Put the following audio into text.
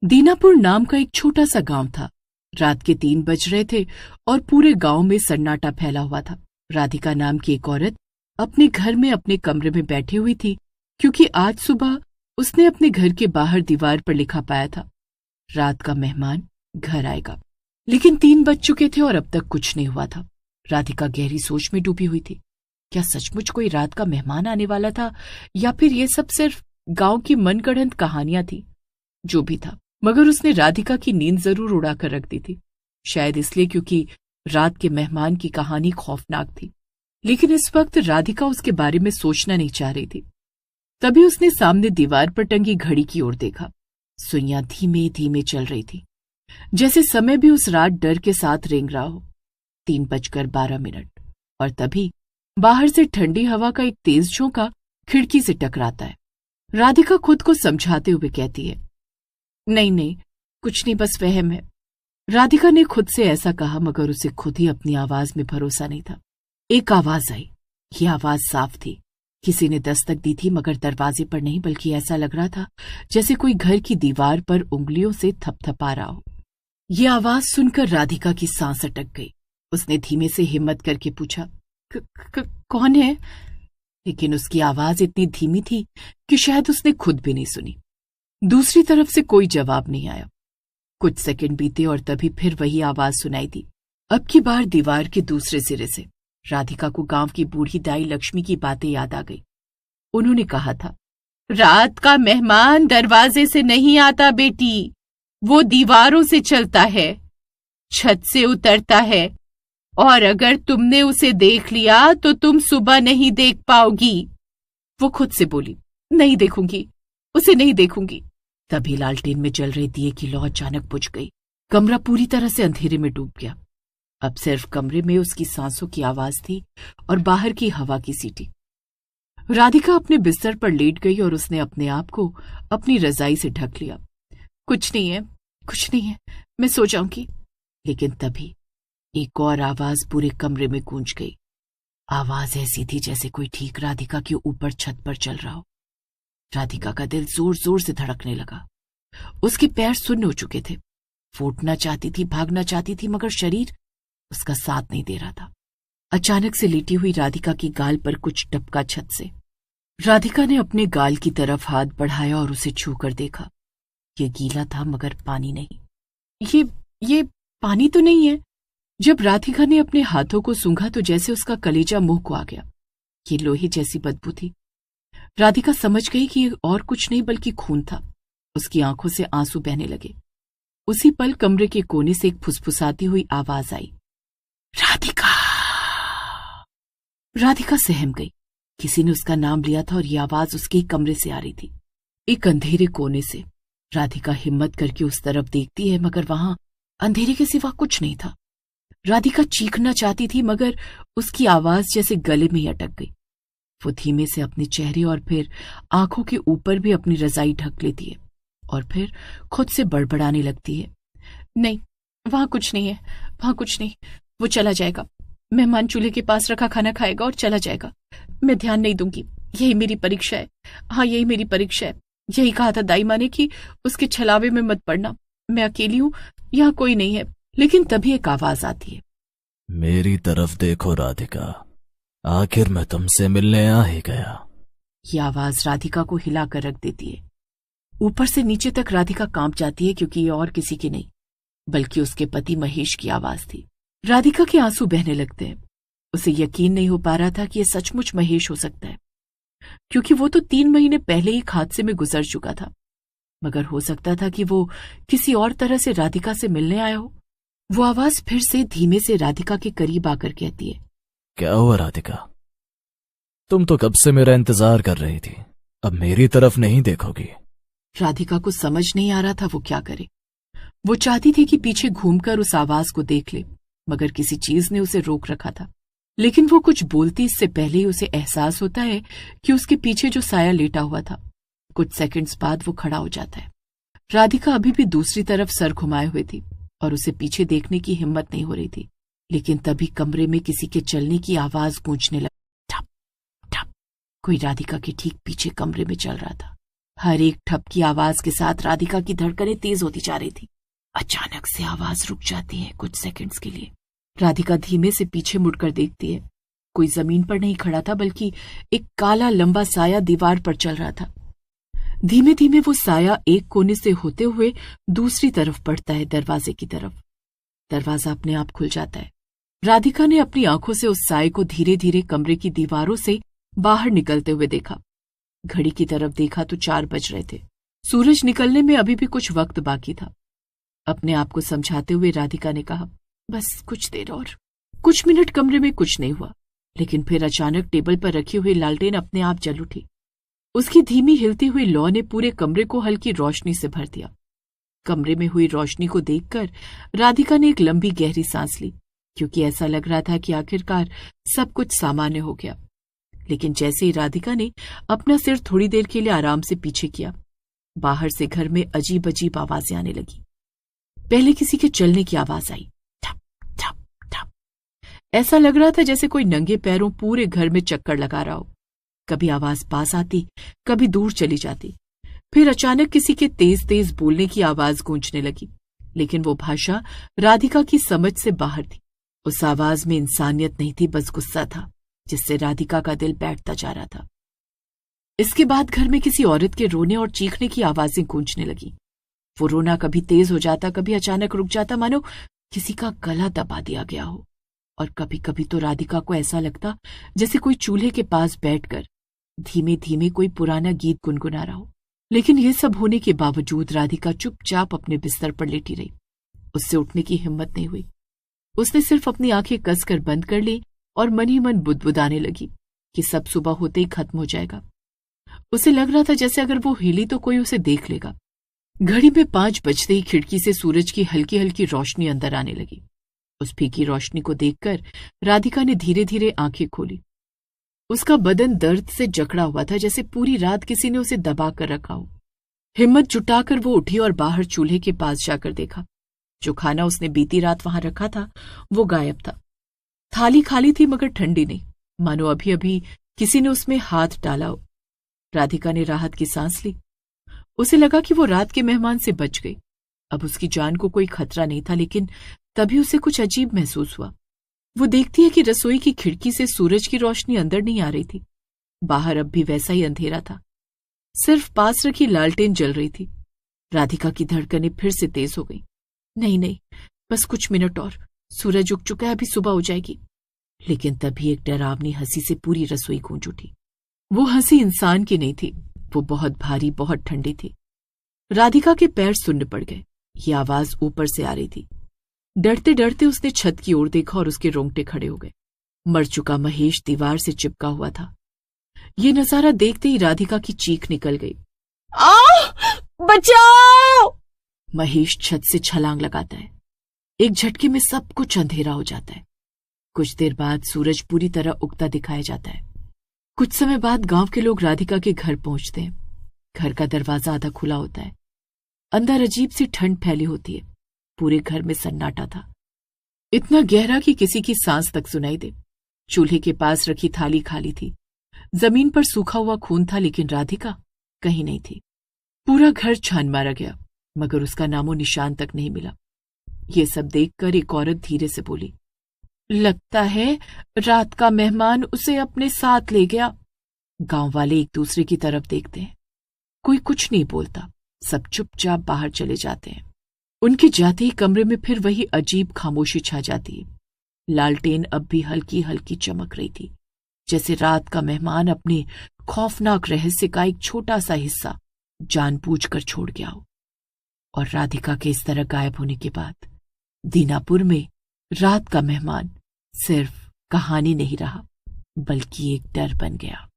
दीनापुर नाम का एक छोटा सा गांव था। रात के 3 बज रहे थे और पूरे गांव में सन्नाटा फैला हुआ था। राधिका नाम की एक औरत अपने घर में अपने कमरे में बैठी हुई थी, क्योंकि आज सुबह उसने अपने घर के बाहर दीवार पर लिखा पाया था, रात का मेहमान घर आएगा। लेकिन 3 बज चुके थे और अब तक कुछ नहीं हुआ था। राधिका गहरी सोच में डूबी हुई थी। क्या सचमुच कोई रात का मेहमान आने वाला था, या फिर ये सब सिर्फ गांव की मनगढ़ंत कहानियां थी? जो भी था, मगर उसने राधिका की नींद जरूर उड़ाकर रख दी थी। शायद इसलिए क्योंकि रात के मेहमान की कहानी खौफनाक थी। लेकिन इस वक्त राधिका उसके बारे में सोचना नहीं चाह रही थी। तभी उसने सामने दीवार पर टंगी घड़ी की ओर देखा। सुइयां धीमे धीमे चल रही थी, जैसे समय भी उस रात डर के साथ रेंग रहा हो। 3:12। और तभी बाहर से ठंडी हवा का एक तेज झोंका खिड़की से टकराता है। राधिका खुद को समझाते हुए कहती है, नहीं नहीं, कुछ नहीं, बस वहम है। राधिका ने खुद से ऐसा कहा, मगर उसे खुद ही अपनी आवाज में भरोसा नहीं था। एक आवाज आई। ये आवाज साफ थी। किसी ने दस्तक दी थी, मगर दरवाजे पर नहीं, बल्कि ऐसा लग रहा था जैसे कोई घर की दीवार पर उंगलियों से थपथपा रहा हो। ये आवाज सुनकर राधिका की सांस अटक गई। उसने धीमे से हिम्मत करके पूछा, कौन है? लेकिन उसकी आवाज इतनी धीमी थी कि शायद उसने खुद भी नहीं सुनी। दूसरी तरफ से कोई जवाब नहीं आया। कुछ सेकंड बीते और तभी फिर वही आवाज सुनाई दी, अब की बार दीवार के दूसरे सिरे से। राधिका को गांव की बूढ़ी दाई लक्ष्मी की बातें याद आ गई। उन्होंने कहा था, रात का मेहमान दरवाजे से नहीं आता बेटी, वो दीवारों से चलता है, छत से उतरता है, और अगर तुमने उसे देख लिया तो तुम सुबह नहीं देख पाओगी। वो खुद से बोली, नहीं देखूंगी, उसे नहीं देखूंगी। तभी लालटेन में जल रहे दिए की लौ अचानक बुझ गई। कमरा पूरी तरह से अंधेरे में डूब गया। अब सिर्फ कमरे में उसकी सांसों की आवाज थी और बाहर की हवा की सीटी। राधिका अपने बिस्तर पर लेट गई और उसने अपने आप को अपनी रजाई से ढक लिया। कुछ नहीं है, कुछ नहीं है, मैं सो जाऊंगी। लेकिन तभी एक और आवाज पूरे कमरे में गूंज गई। आवाज ऐसी थी जैसे कोई ठीक राधिका के ऊपर छत पर चल रहा हो। राधिका का दिल जोर जोर से धड़कने लगा। उसके पैर सुन्न हो चुके थे। फूटना चाहती थी, भागना चाहती थी, मगर शरीर उसका साथ नहीं दे रहा था। अचानक से लेटी हुई राधिका की गाल पर कुछ टपका छत से। राधिका ने अपने गाल की तरफ हाथ बढ़ाया और उसे छूकर देखा। ये गीला था, मगर पानी नहीं। ये पानी तो नहीं है। जब राधिका ने अपने हाथों को सूंघा तो जैसे उसका कलेजा मुंह को आ गया। ये लोहे जैसी बदबू थी। राधिका समझ गई कि ये और कुछ नहीं बल्कि खून था। उसकी आंखों से आंसू बहने लगे। उसी पल कमरे के कोने से एक फुसफुसाती हुई आवाज आई, राधिका। राधिका सहम गई। किसी ने उसका नाम लिया था और ये आवाज उसके ही कमरे से आ रही थी, एक अंधेरे कोने से। राधिका हिम्मत करके उस तरफ देखती है, मगर वहां अंधेरे के सिवा कुछ नहीं था। राधिका चीखना चाहती थी, मगर उसकी आवाज जैसे गले में ही अटक गई। वो धीमे से अपने चेहरे और फिर आंखों के ऊपर भी अपनी रजाई ढक लेती है और फिर खुद से बड़बड़ाने लगती है, नहीं, वहां कुछ नहीं है, वहां कुछ नहीं। वो चला जाएगा, मेहमान चूल्हे के पास रखा खाना खाएगा और चला जाएगा। मैं ध्यान नहीं दूंगी। यही मेरी परीक्षा है। हाँ, यही मेरी परीक्षा है। यही कहा था दाई माँ ने कि उसके छलावे में मत पड़ना। मैं अकेली हूं, यहाँ कोई नहीं है। लेकिन तभी एक आवाज आती है, मेरी तरफ देखो राधिका, आखिर मैं तुमसे मिलने आ ही गया। ये आवाज राधिका को हिलाकर रख देती है। ऊपर से नीचे तक राधिका कांप जाती है, क्योंकि ये और किसी की नहीं बल्कि उसके पति महेश की आवाज थी। राधिका के आंसू बहने लगते हैं। उसे यकीन नहीं हो पा रहा था कि यह सचमुच महेश हो सकता है, क्योंकि वो तो 3 महीने पहले ही हादसे में गुजर चुका था। मगर हो सकता था कि वो किसी और तरह से राधिका से मिलने आया हो। वो आवाज फिर से धीमे से राधिका के करीब आकर कहती है, क्या हुआ राधिका? तुम तो कब से मेरा इंतजार कर रही थी, अब मेरी तरफ नहीं देखोगी? राधिका को समझ नहीं आ रहा था वो क्या करे। वो चाहती थी कि पीछे घूमकर उस आवाज को देख ले, मगर किसी चीज ने उसे रोक रखा था। लेकिन वो कुछ बोलती इससे पहले ही उसे एहसास होता है कि उसके पीछे जो साया लेटा हुआ था, कुछ सेकंड्स बाद वो खड़ा हो जाता है। राधिका अभी भी दूसरी तरफ सर घुमाए हुए थी और उसे पीछे देखने की हिम्मत नहीं हो रही थी। लेकिन तभी कमरे में किसी के चलने की आवाज गूंजने लगी। ठप ठप। कोई राधिका के ठीक पीछे कमरे में चल रहा था। हर एक ठप की आवाज के साथ राधिका की धड़कनें तेज होती जा रही थी। अचानक से आवाज रुक जाती है कुछ सेकंड्स के लिए। राधिका धीमे से पीछे मुड़कर देखती है। कोई जमीन पर नहीं खड़ा था, बल्कि एक काला लंबा साया दीवार पर चल रहा था। धीमे धीमे वो साया एक कोने से होते हुए दूसरी तरफ बढ़ता है, दरवाजे की तरफ। दरवाजा अपने आप खुल जाता है। राधिका ने अपनी आंखों से उस साये को धीरे धीरे कमरे की दीवारों से बाहर निकलते हुए देखा। घड़ी की तरफ देखा तो 4 बज रहे थे। सूरज निकलने में अभी भी कुछ वक्त बाकी था। अपने आप को समझाते हुए राधिका ने कहा, बस कुछ देर और। कुछ मिनट कमरे में कुछ नहीं हुआ, लेकिन फिर अचानक टेबल पर रखी हुई लालटेन अपने आप जल उठी। उसकी धीमी हिलती हुई लौ ने पूरे कमरे को हल्की रोशनी से भर दिया। कमरे में हुई रोशनी को देखकर राधिका ने एक लंबी गहरी सांस ली, क्योंकि ऐसा लग रहा था कि आखिरकार सब कुछ सामान्य हो गया। लेकिन जैसे ही राधिका ने अपना सिर थोड़ी देर के लिए आराम से पीछे किया, बाहर से घर में अजीब अजीब आवाजें आने लगी। पहले किसी के चलने की आवाज आई, ठप ठप ठप। ऐसा लग रहा था जैसे कोई नंगे पैरों पूरे घर में चक्कर लगा रहा हो। कभी आवाज पास आती, कभी दूर चली जाती। फिर अचानक किसी के तेज तेज बोलने की आवाज गूंजने लगी, लेकिन वो भाषा राधिका की समझ से बाहर थी। उस आवाज में इंसानियत नहीं थी, बस गुस्सा था, जिससे राधिका का दिल बैठता जा रहा था। इसके बाद घर में किसी औरत के रोने और चीखने की आवाजें गूंजने लगी। वो रोना कभी तेज हो जाता, कभी अचानक रुक जाता, मानो किसी का गला दबा दिया गया हो। और कभी कभी तो राधिका को ऐसा लगता जैसे कोई चूल्हे के पास बैठकर धीमे धीमे कोई पुराना गीत गुनगुना रहा हो। लेकिन ये सब होने के बावजूद राधिका चुपचाप अपने बिस्तर पर लेटी रही। उससे उठने की हिम्मत नहीं हुई। उसने सिर्फ अपनी आंखें कसकर बंद कर ली और मन ही मन बुदबुदाने लगी कि सब सुबह होते ही खत्म हो जाएगा। उसे लग रहा था जैसे अगर वो हिली तो कोई उसे देख लेगा। घड़ी में 5 बजते ही खिड़की से सूरज की हल्की हल्की रोशनी अंदर आने लगी। उस फीकी रोशनी को देखकर राधिका ने धीरे धीरे आंखें खोली। उसका बदन दर्द से जकड़ा हुआ था, जैसे पूरी रात किसी ने उसे दबा कर रखा हो। हिम्मत जुटाकर वो उठी और बाहर चूल्हे के पास जाकर देखा। जो खाना उसने बीती रात वहां रखा था वो गायब था। थाली खाली थी, मगर ठंडी नहीं, मानो अभी अभी किसी ने उसमें हाथ डाला हो। राधिका ने राहत की सांस ली। उसे लगा कि वो रात के मेहमान से बच गई। अब उसकी जान को कोई खतरा नहीं था, लेकिन तभी उसे कुछ अजीब महसूस हुआ। वो देखती है कि रसोई की खिड़की से सूरज की रोशनी अंदर नहीं आ रही थी। बाहर अब भी वैसा ही अंधेरा था, सिर्फ पास रखी लालटेन जल रही थी। राधिका की धड़कनें फिर से तेज हो गई। नहीं नहीं, बस कुछ मिनट और, सूरज उग चुका है, अभी सुबह हो जाएगी। लेकिन तभी एक डरावनी हंसी से पूरी रसोई गूंज उठी। वो हंसी इंसान की नहीं थी, वो बहुत भारी, बहुत ठंडी थी। राधिका के पैर सुन्न पड़ गए। ये आवाज ऊपर से आ रही थी। डरते डरते उसने छत की ओर देखा और उसके रोंगटे खड़े हो गए। मर चुका महेश दीवार से चिपका हुआ था। ये नजारा देखते ही राधिका की चीख निकल गई। बचाओ! महेश छत से छलांग लगाता है। एक झटके में सब कुछ अंधेरा हो जाता है। कुछ देर बाद सूरज पूरी तरह उगता दिखाया जाता है। कुछ समय बाद गांव के लोग राधिका के घर पहुंचते हैं। घर का दरवाजा आधा खुला होता है। अंदर अजीब सी ठंड फैली होती है। पूरे घर में सन्नाटा था, इतना गहरा कि किसी की सांस तक सुनाई दे। चूल्हे के पास रखी थाली खाली थी। जमीन पर सूखा हुआ खून था, लेकिन राधिका कहीं नहीं थी। पूरा घर छान मारा गया, मगर उसका नामो निशान तक नहीं मिला। ये सब देखकर एक औरत धीरे से बोली, लगता है रात का मेहमान उसे अपने साथ ले गया। गांव वाले एक दूसरे की तरफ देखते हैं। कोई कुछ नहीं बोलता, सब चुपचाप बाहर चले जाते हैं। उनके जाते ही कमरे में फिर वही अजीब खामोशी छा जाती है। लालटेन अब भी हल्की हल्की चमक रही थी, जैसे रात का मेहमान अपने खौफनाक रहस्य का एक छोटा सा हिस्सा जानबूझकर छोड़ गया हो। और राधिका के इस तरह गायब होने के बाद दीनापुर में रात का मेहमान सिर्फ कहानी नहीं रहा, बल्कि एक डर बन गया।